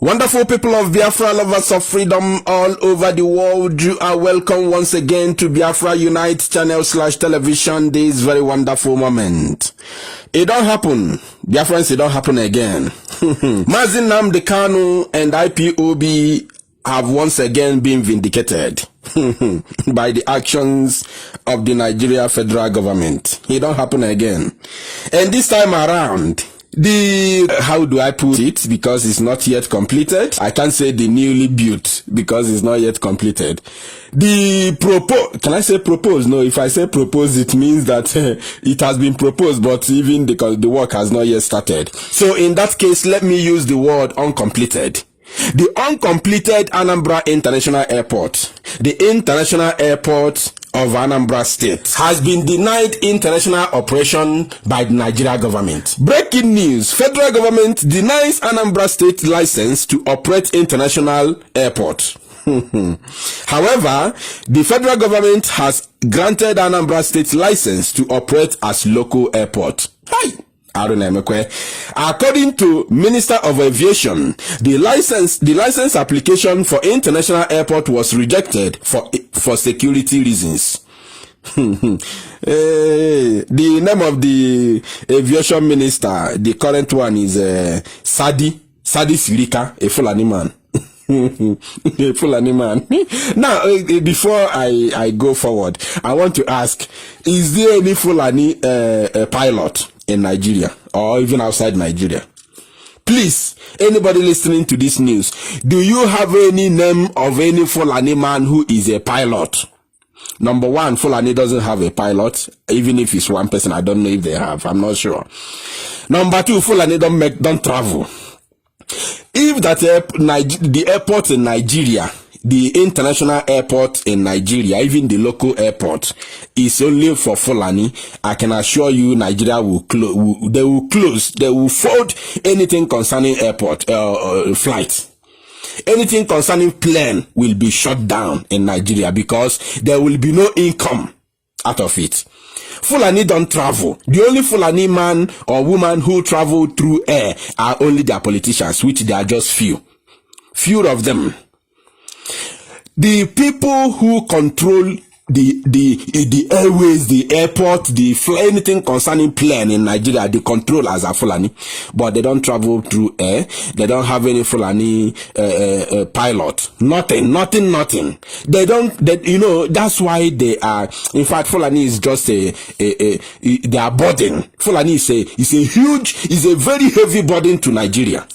Wonderful people of Biafra, lovers of freedom all over the world, you are welcome once again to Biafra Unite channel / television. This very wonderful moment. It don't happen. Biafrans, it don't happen again. Mazi Nnamdi Kanu and IPOB have once again been vindicated by the actions of the Nigeria federal government. It don't happen again. And this time around, how do I put it? Because it's not yet completed. I can't say the newly built because it's not yet completed. Can I say propose? No, if I say propose, it means that it has been proposed, but even the work has not yet started. So in that case, let me use the word uncompleted. The uncompleted Anambra International Airport, the international airport of Anambra State, has been denied international operation by the Nigeria government. Breaking news: federal government denies Anambra State license to operate international airport. However, the federal government has granted Anambra State license to operate as local airport. Hi. According to Minister of Aviation, the license application for international airport was rejected for security reasons. The name of the aviation minister, the current one, is Sadi Sirika, a Fulani man. A Fulani man. Now, before I go forward, I want to ask: is there any Fulani pilot in Nigeria or even outside Nigeria? Please, anybody listening to this news, do you have any name of any Fulani man who is a pilot? Number one, Fulani doesn't have a pilot. Even if it's one person, I don't know if they have. I'm not sure. Number two, Fulani don't travel. If the airport in Nigeria, the international airport in Nigeria, even the local airport, is only for Fulani, I can assure you Nigeria will close. They will fold anything concerning airport flight. Anything concerning plane will be shut down in Nigeria because there will be no income out of it. Fulani don't travel. The only Fulani man or woman who travel through air are only their politicians, which they are just few of them. The people who control the airways, the airport, anything concerning plane in Nigeria, they control as a Fulani, but they don't travel through air. They don't have any Fulani pilot. Nothing. They don't. That's why they are. In fact, Fulani is just they are burden. Fulani is a very heavy burden to Nigeria.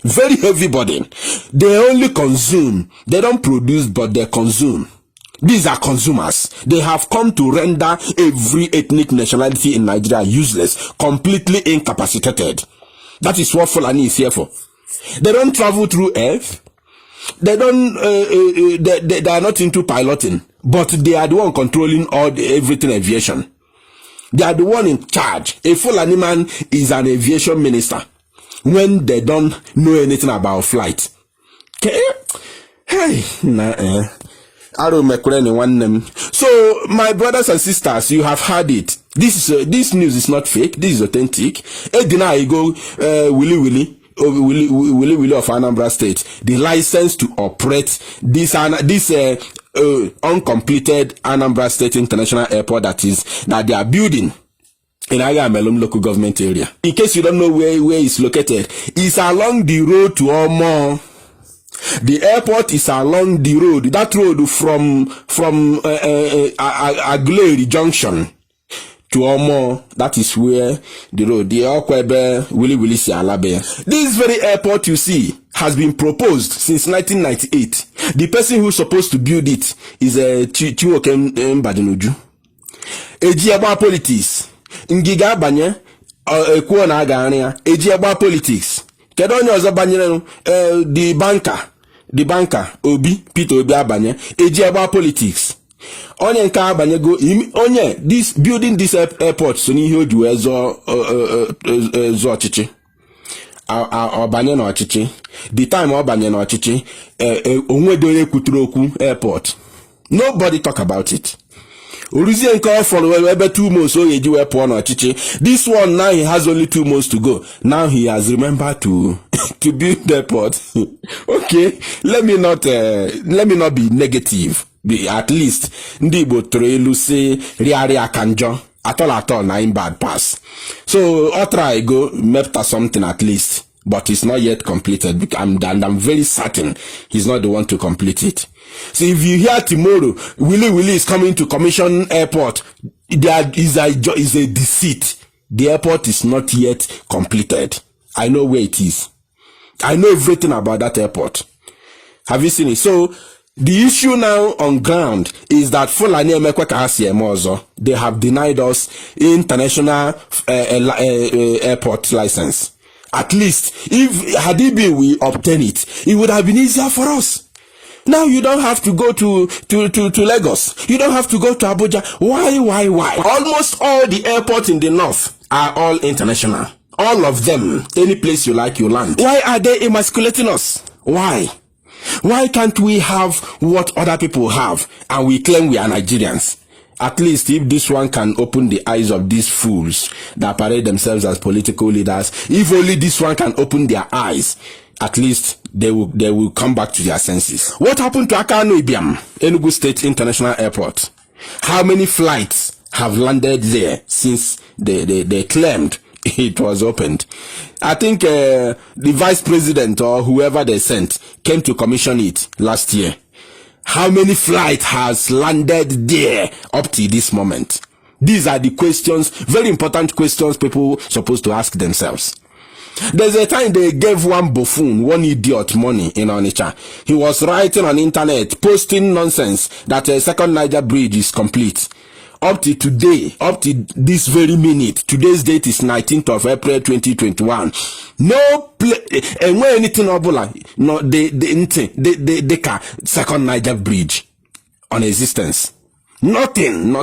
Very heavy burden. They only consume. They don't produce, but they consume. These are consumers. They have come to render every ethnic nationality in Nigeria useless, completely incapacitated. That is what Fulani is here for. They don't travel through air. They don't. They are not into piloting, but they are the one controlling everything aviation. They are the one in charge. A Fulani man is an aviation minister when they don't know anything about flight. Hey, So, my brothers and sisters, you have heard it. This news is not fake. This is authentic. Edina Igo, Willy of Anambra State, the license to operate this uncompleted Anambra State International Airport that they are building in Agamelum local government area. In case you don't know where it's located, it's along the road to Omo. The airport is along the road. That road from Aguleri Junction to Omo. That is where the road. The Okwebe Willy Sialabe. This very airport you see has been proposed since 1998. The person who's supposed to build it is Chiwokem Mbadinuju. Ejiaba politics. Ngiga banye ekuo na aga anya. Ejiaba politics. Kedu onye ọzọ banyere the banker Obi Peter Obi abanye ejiaba politics. Onye nke abanyego onye this building this airport so n'ihe o ji wee zo ọchịchị. Ọbanye na ọchịchị. The time ọbanye na ọchịchị onwedo onye kwuturu okwu airport. Nobody talk about it. Uruzian call for 2 months, so you were poor chichi. This one now he has only 2 months to go. Now he has remembered to build the airport. Okay, let me not be negative. At least Ndibo Trelu say Riari Akanjo at all na in bad pass. So I'll try go mepta something at least, but it's not yet completed. I'm very certain he's not the one to complete it. So if you hear tomorrow Willie is coming to commission airport, there is a deceit. The airport is not yet completed. I know where it is. I know everything about that airport. Have you seen it? So the issue now on ground is that Fulani Emekweka they have denied us international airport license. At least if Hadibi we obtain it, it would have been easier for us. Now you don't have to go to Lagos. You don't have to go to Abuja. Why? Almost all the airports in the north are all international. All of them. Any place you like, you land. Why are they emasculating us? Why? Why can't we have what other people have and we claim we are Nigerians? At least if this one can open the eyes of these fools that parade themselves as political leaders, if only this one can open their eyes, at least they will come back to their senses. What happened to Akano Ibiam, Enugu State International Airport? How many flights have landed there since they claimed it was opened? I think the vice president or whoever they sent came to commission it last year. How many flights has landed there up to this moment? These are the questions, very important questions people supposed to ask themselves. There's a time they gave one buffoon, one idiot money in Onitsha. He was writing on internet, posting nonsense that a second Niger bridge is complete. Up to today, up to this very minute, today's date is 19th of April 2021. No anything no the second Niger bridge on existence. Nothing,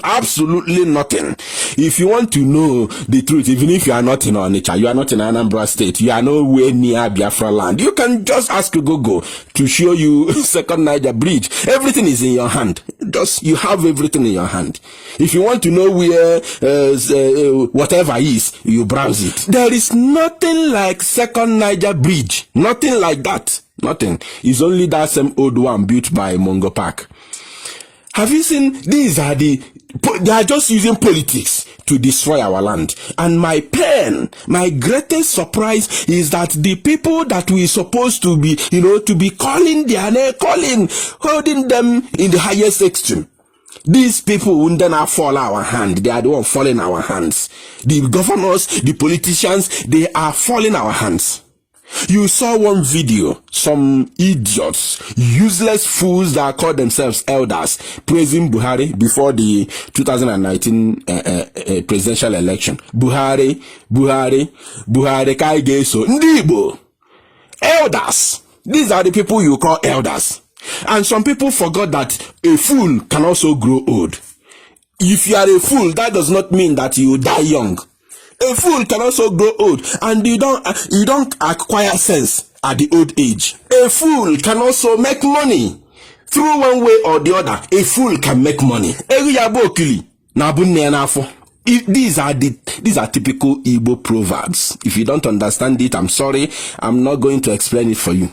absolutely nothing. If you want to know the truth, even if you are not in Onitsha, you are not in Anambra State, you are nowhere near Biafra land, you can just ask Google to show you second Niger bridge. Everything is in your hand. Just, you have everything in your hand. If you want to know where whatever is, you browse it. There is nothing like second Niger bridge. Nothing like that. Nothing. It's only that same old one built by Mongo Park. Have you seen? They are just using politics to destroy our land. And my greatest surprise is that the people that we supposed to be, to be calling their name, holding them in the highest extreme. These people will then fall our hand. They are the ones falling our hands. The governors, the politicians, they are falling our hands. You saw one video, some idiots, useless fools that call themselves elders, praising Buhari before the 2019 presidential election. Buhari, Kaigeso, Ndibo. Elders. These are the people you call elders. And some people forgot that a fool can also grow old. If you are a fool, that does not mean that you die young. A fool can also grow old, and you don't acquire sense at the old age. A fool can also make money through one way or the other. A fool can make money. These are typical Igbo proverbs. If you don't understand it, I'm sorry. I'm not going to explain it for you.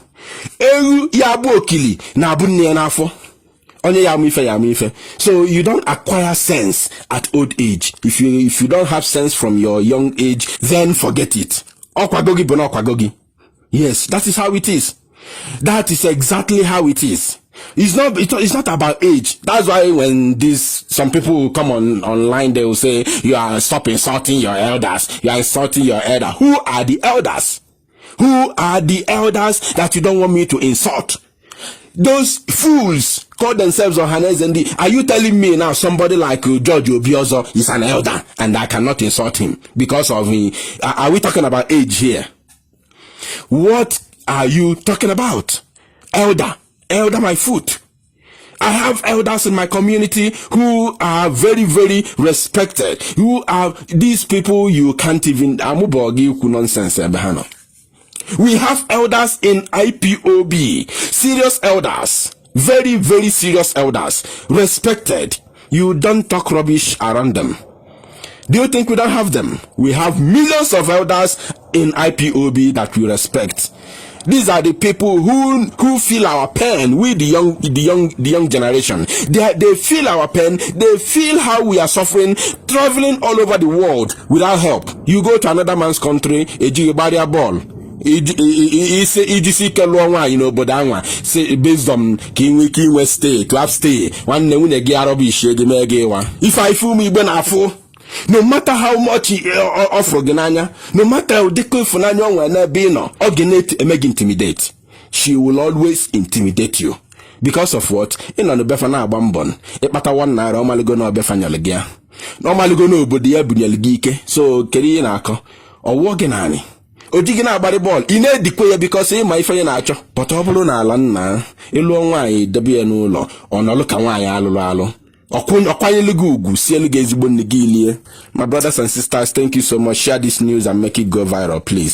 So you don't acquire sense at old age. If you don't have sense from your young age, then forget it. Yes, that is how it is. That is exactly how it is. It's not about age. That's why when some people will come online, they will say, you are stop insulting your elders. You are insulting your elder. Who are the elders? Who are the elders that you don't want me to insult? Those fools call themselves Ohanezendi. Are you telling me now somebody like George Obiozo is an elder and I cannot insult him because of me? Are we talking about age here? What are you talking about? Elder my foot. I have elders in my community who are very, very respected. Who are these people you can't even nonsense. We have elders in IPOB, serious elders, very, very serious elders, respected. You don't talk rubbish around them. Do you think we don't have them? We have millions of elders in IPOB that we respect. These are the people who feel our pain. We the young generation. They feel our pain. They feel how we are suffering, traveling all over the world without help. You go to another man's country, a barrier ball. Say based on King stay to have stay. One if I fool me when I fool. No matter how much offer Genanya, no matter how declare for Nanyo when be no, originate and make intimidate. She will always intimidate you. Because of what? In on the Befana Bambon, a pata 1 naira, normally go no Befana Legia. Normally go no Bodia Bunyalgike, so Kerianako, or Woganani. Ojigina body ball, in a declare because my friend Nacho, but Obolo Lana, a long way, W law, or no look away alalo. My brothers and sisters, thank you so much. Share this news and make it go viral, please.